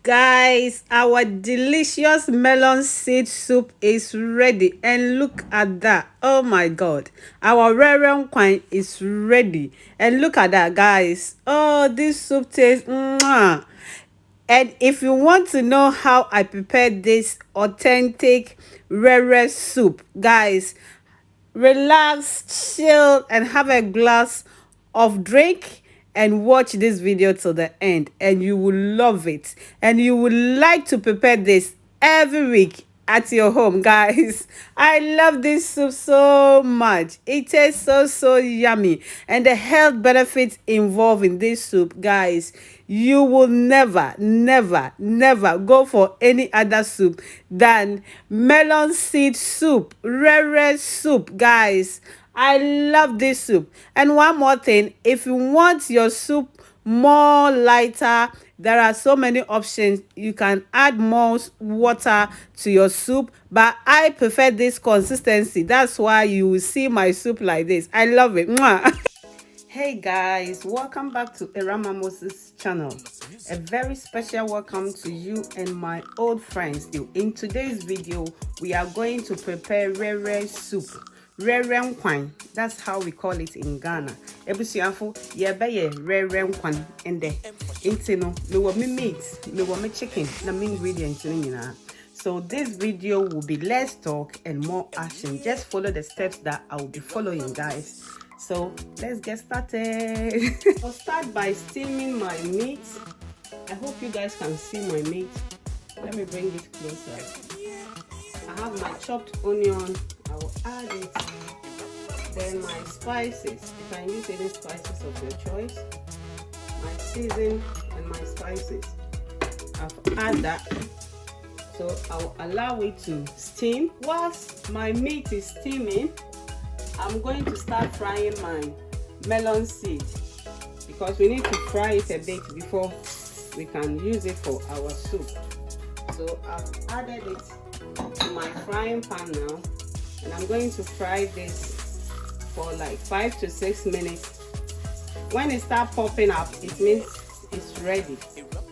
Guys, our delicious melon seed soup is ready, and look at that. Oh my god, our Nkwan is ready, and look at that, guys. Oh, this soup tastes mwah. And if you want to know how I prepared this authentic WREWR soup, guys, relax, chill, and have a glass of drink and watch this video till the end, and you will love it, and you would like to prepare this every week at your home, guys. I love this soup so much. It tastes so yummy, and the health benefits involved in this soup, guys, you will never go for any other soup than melon seed soup, WREWR soup, guys. I love this soup. And one more thing, if you want your soup more lighter, there are so many options. You can add more water to your soup, but I prefer this consistency. That's why you will see my soup like this. I love it. Mwah. Hey guys, welcome back to Moses channel. A very special welcome to you and my old friends. In today's video, we are going to prepare WREWR soup. WREWR Nkwan, that's how we call it in Ghana. Ebusiafo, yebeye WREWR Nkwan ende. Intino, me wa me meat, me wa me chicken, na me ingredients ni. So this video will be less talk and more action. Just follow the steps that I will be following, guys. So let's get started. I'll start by steaming my meat. I hope you guys can see my meat. Let me bring it closer. I have my chopped onion. I will add it. Then my spices. You can use any spices of your choice. My season and my spices. I've added that. So I will allow it to steam. Whilst my meat is steaming, I'm going to start frying my melon seed, because we need to fry it a bit before we can use it for our soup. So I've added it to my frying pan now, and I'm going to fry this for like 5 to 6 minutes. When it starts popping up, it means it's ready.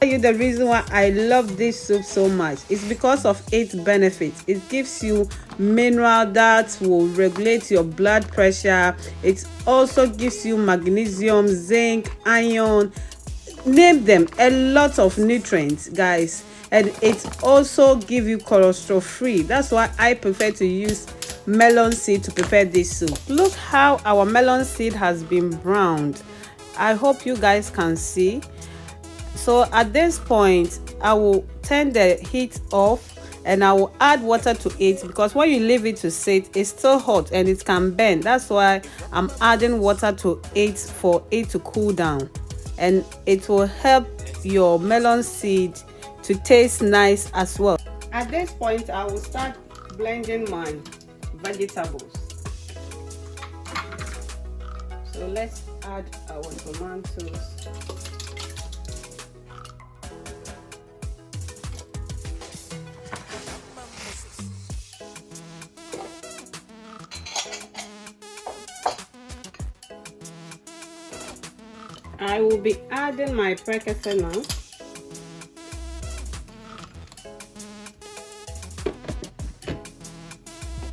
The reason why I love this soup so much is because of its benefits. It gives you mineral that will regulate your blood pressure. It also gives you magnesium, zinc, iron, name them, a lot of nutrients, guys. And it also gives you cholesterol free. That's why I prefer to use melon seed to prepare this soup. Look how our melon seed has been browned. I hope you guys can see. So at this point, I will turn the heat off and I will add water to it, because when you leave it to sit, it's still hot and it can burn. That's why I'm adding water to it for it to cool down, and it will help your melon seed to taste nice as well. At this point, I will start blending my vegetables. So let's add our tomatoes. I will be adding my Prekase now.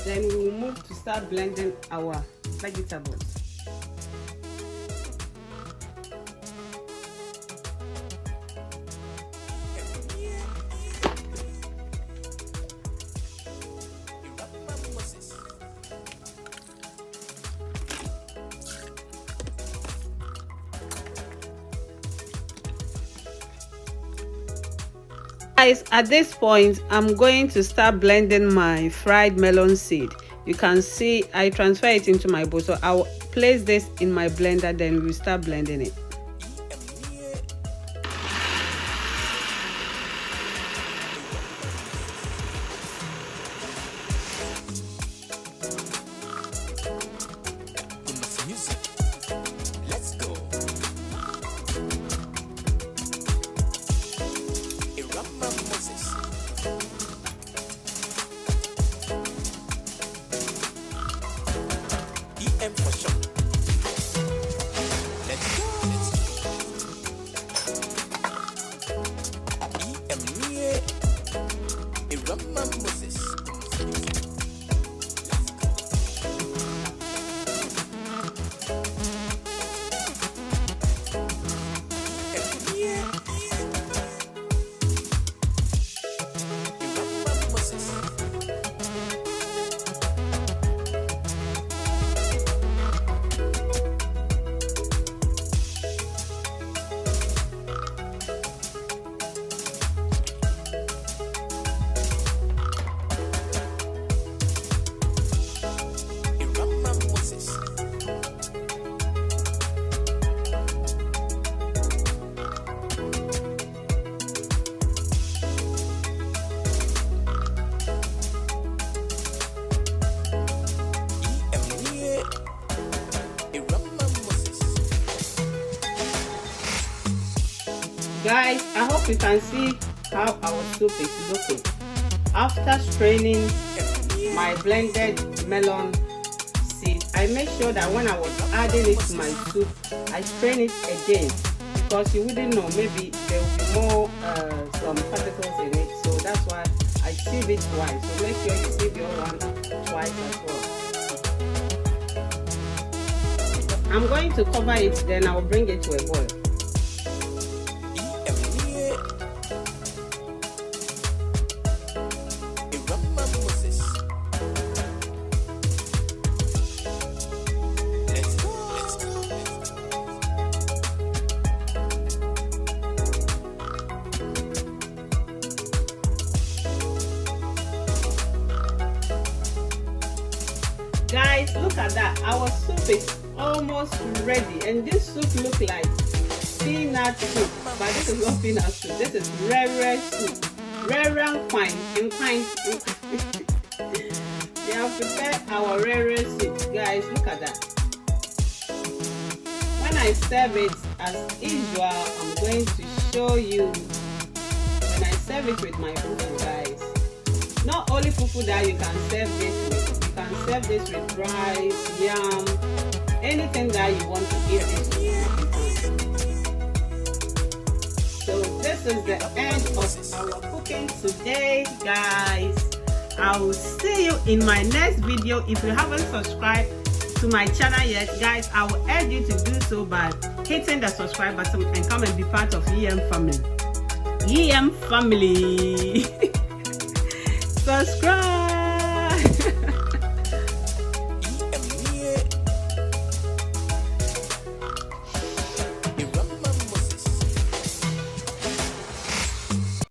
Then we will move to start blending our vegetables. Guys, at this point, I'm going to start blending my fried melon seed. You can see I transfer it into my bowl. So I'll place this in my blender, then we'll start blending it. Guys, I hope you can see how our soup is looking. After straining my blended melon seed, I made sure that when I was adding it to my soup, I strain it again, because you wouldn't know, maybe there will be more some particles in it, so that's why I sieve it twice. So make sure you sieve your one twice as well. I'm going to cover it, then I'll bring it to a boil. Guys, look at that. Our soup is almost ready, and this soup looks like peanut soup, but this is not peanut soup. This is WREWR soup. Nkwan. We have prepared our WREWR soup. Guys, look at that. When I serve it, as usual, I'm going to show you when I serve it with my fufu, guys. Not only fufu that you can serve this with. You can serve this with rice, yam, anything that you want to eat this with. So this is the end of our cooking today, guys. I will see you in my next video. If you haven't subscribed to my channel yet, guys, I will urge you to do so by hitting the subscribe button and come and be part of WREWR family. WREWR family. Subscribe.